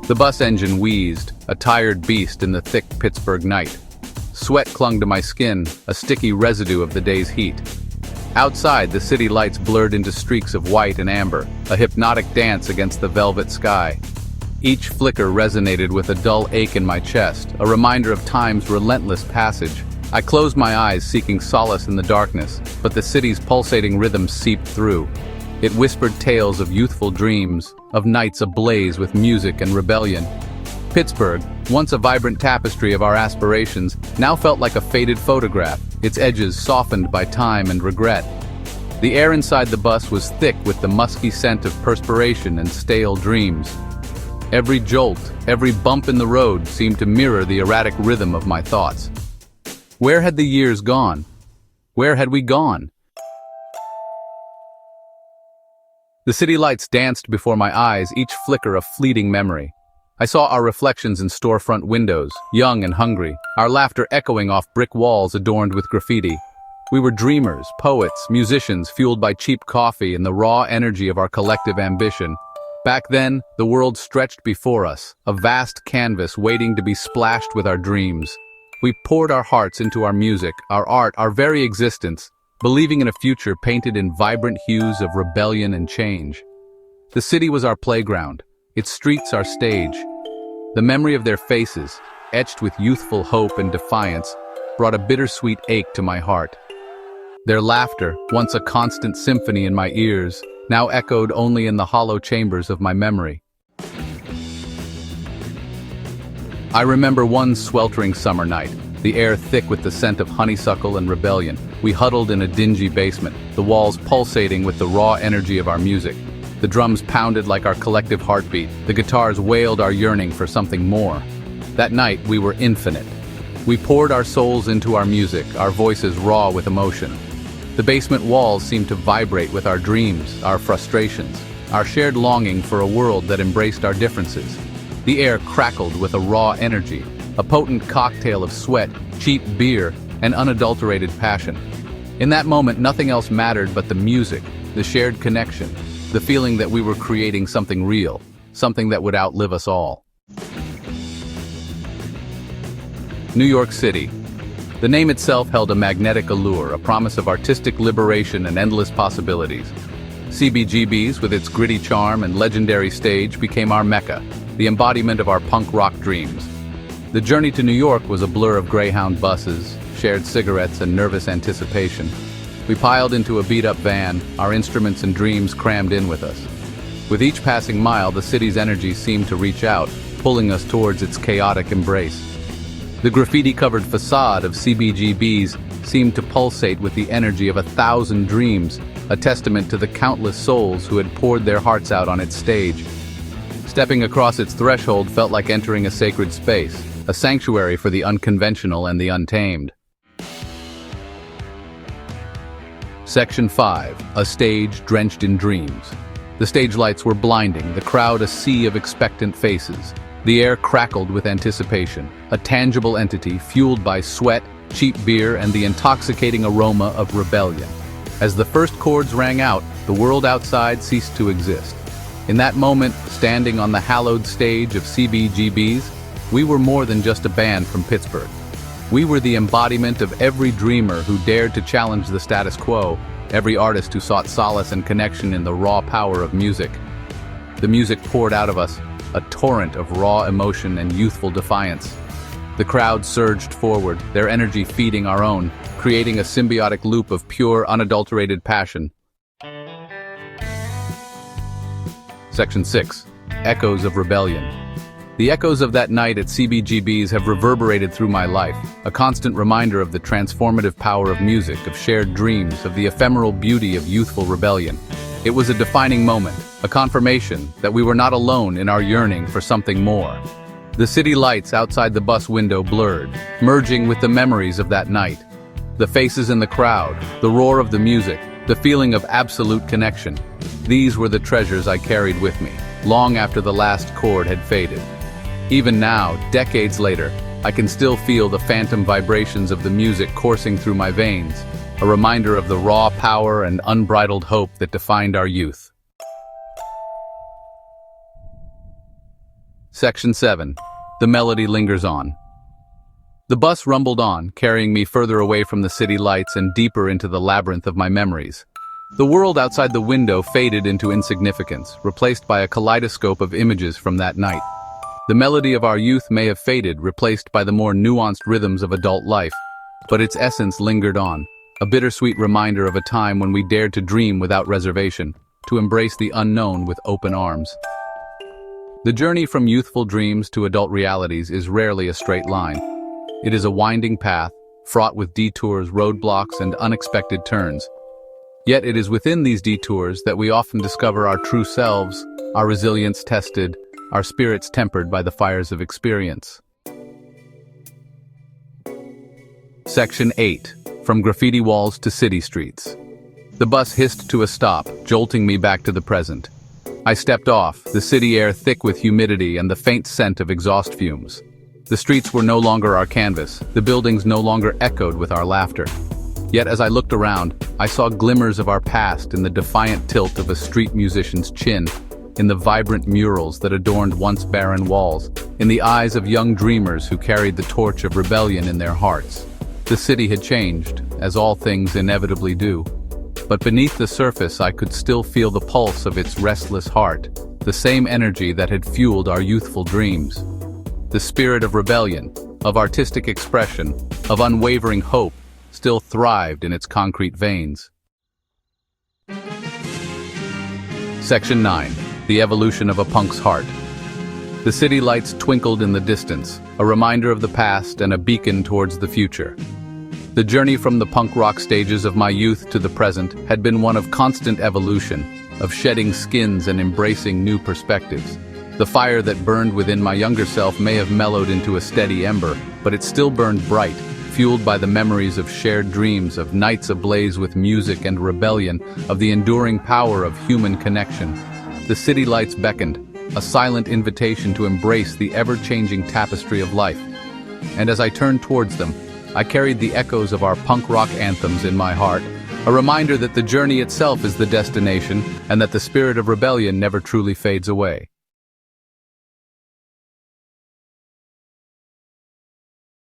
The bus engine wheezed, a tired beast in the thick Pittsburgh night. Sweat clung to my skin, a sticky residue of the day's heat. Outside, the city lights blurred into streaks of white and amber, a hypnotic dance against the velvet sky. Each flicker resonated with a dull ache in my chest, a reminder of time's relentless passage. I closed my eyes, seeking solace in the darkness, but the city's pulsating rhythm seeped through. It whispered tales of youthful dreams, of nights ablaze with music and rebellion. Pittsburgh, once a vibrant tapestry of our aspirations, now felt like a faded photograph, its edges softened by time and regret. The air inside the bus was thick with the musky scent of perspiration and stale dreams. Every jolt, every bump in the road seemed to mirror the erratic rhythm of my thoughts. Where had the years gone? Where had we gone? The city lights danced before my eyes, each flicker a fleeting memory. I saw our reflections in storefront windows, young and hungry, our laughter echoing off brick walls adorned with graffiti. We were dreamers, poets, musicians, fueled by cheap coffee and the raw energy of our collective ambition. Back then, the world stretched before us, a vast canvas waiting to be splashed with our dreams. We poured our hearts into our music, our art, our very existence, believing in a future painted in vibrant hues of rebellion and change. The city was our playground, its streets our stage. The memory of their faces, etched with youthful hope and defiance, brought a bittersweet ache to my heart. Their laughter, once a constant symphony in my ears, now echoed only in the hollow chambers of my memory. I remember one sweltering summer night, the air thick with the scent of honeysuckle and rebellion. We huddled in a dingy basement, the walls pulsating with the raw energy of our music. The drums pounded like our collective heartbeat, the guitars wailed our yearning for something more. That night, we were infinite. We poured our souls into our music, our voices raw with emotion. The basement walls seemed to vibrate with our dreams, our frustrations, our shared longing for a world that embraced our differences. The air crackled with a raw energy, a potent cocktail of sweat, cheap beer, and unadulterated passion. In that moment, nothing else mattered but the music, the shared connection, the feeling that we were creating something real, something that would outlive us all. New York City. The name itself held a magnetic allure, a promise of artistic liberation and endless possibilities. CBGB's, with its gritty charm and legendary stage, became our mecca, the embodiment of our punk rock dreams. The journey to New York was a blur of Greyhound buses, shared cigarettes, and nervous anticipation. We piled into a beat-up van, our instruments and dreams crammed in with us. With each passing mile, the city's energy seemed to reach out, pulling us towards its chaotic embrace. The graffiti-covered facade of CBGB's seemed to pulsate with the energy of 1,000 dreams, a testament to the countless souls who had poured their hearts out on its stage. Stepping across its threshold felt like entering a sacred space, a sanctuary for the unconventional and the untamed. Section 5, a stage drenched in dreams. The stage lights were blinding, the crowd a sea of expectant faces. The air crackled with anticipation, a tangible entity fueled by sweat, cheap beer, and the intoxicating aroma of rebellion. As the first chords rang out, the world outside ceased to exist. In that moment, standing on the hallowed stage of CBGB's, we were more than just a band from Pittsburgh. We were the embodiment of every dreamer who dared to challenge the status quo, every artist who sought solace and connection in the raw power of music. The music poured out of us, a torrent of raw emotion and youthful defiance. The crowd surged forward, their energy feeding our own, creating a symbiotic loop of pure, unadulterated passion. Section 6, Echoes of Rebellion. The echoes of that night at CBGB's have reverberated through my life, a constant reminder of the transformative power of music, of shared dreams, of the ephemeral beauty of youthful rebellion. It was a defining moment, a confirmation that we were not alone in our yearning for something more. The city lights outside the bus window blurred, merging with the memories of that night. The faces in the crowd, the roar of the music, the feeling of absolute connection. These were the treasures I carried with me, long after the last chord had faded. Even now, decades later, I can still feel the phantom vibrations of the music coursing through my veins, a reminder of the raw power and unbridled hope that defined our youth. Section 7. The melody lingers on. The bus rumbled on, carrying me further away from the city lights and deeper into the labyrinth of my memories. The world outside the window faded into insignificance, replaced by a kaleidoscope of images from that night. The melody of our youth may have faded, replaced by the more nuanced rhythms of adult life, but its essence lingered on, a bittersweet reminder of a time when we dared to dream without reservation, to embrace the unknown with open arms. The journey from youthful dreams to adult realities is rarely a straight line. It is a winding path, fraught with detours, roadblocks, and unexpected turns. Yet it is within these detours that we often discover our true selves, our resilience tested, our spirits tempered by the fires of experience. Section 8. From graffiti walls to city streets. The bus hissed to a stop, jolting me back to the present. I stepped off, the city air thick with humidity and the faint scent of exhaust fumes. The streets were no longer our canvas, the buildings no longer echoed with our laughter. Yet as I looked around, I saw glimmers of our past in the defiant tilt of a street musician's chin, in the vibrant murals that adorned once barren walls, in the eyes of young dreamers who carried the torch of rebellion in their hearts. The city had changed, as all things inevitably do. But beneath the surface I could still feel the pulse of its restless heart, the same energy that had fueled our youthful dreams. The spirit of rebellion, of artistic expression, of unwavering hope, still thrived in its concrete veins. Section 9. The evolution of a punk's heart. The city lights twinkled in the distance, a reminder of the past and a beacon towards the future. The journey from the punk rock stages of my youth to the present had been one of constant evolution, of shedding skins and embracing new perspectives. The fire that burned within my younger self may have mellowed into a steady ember, but it still burned bright, fueled by the memories of shared dreams, of nights ablaze with music and rebellion, of the enduring power of human connection. The city lights beckoned, a silent invitation to embrace the ever-changing tapestry of life. And as I turned towards them, I carried the echoes of our punk rock anthems in my heart, a reminder that the journey itself is the destination and that the spirit of rebellion never truly fades away.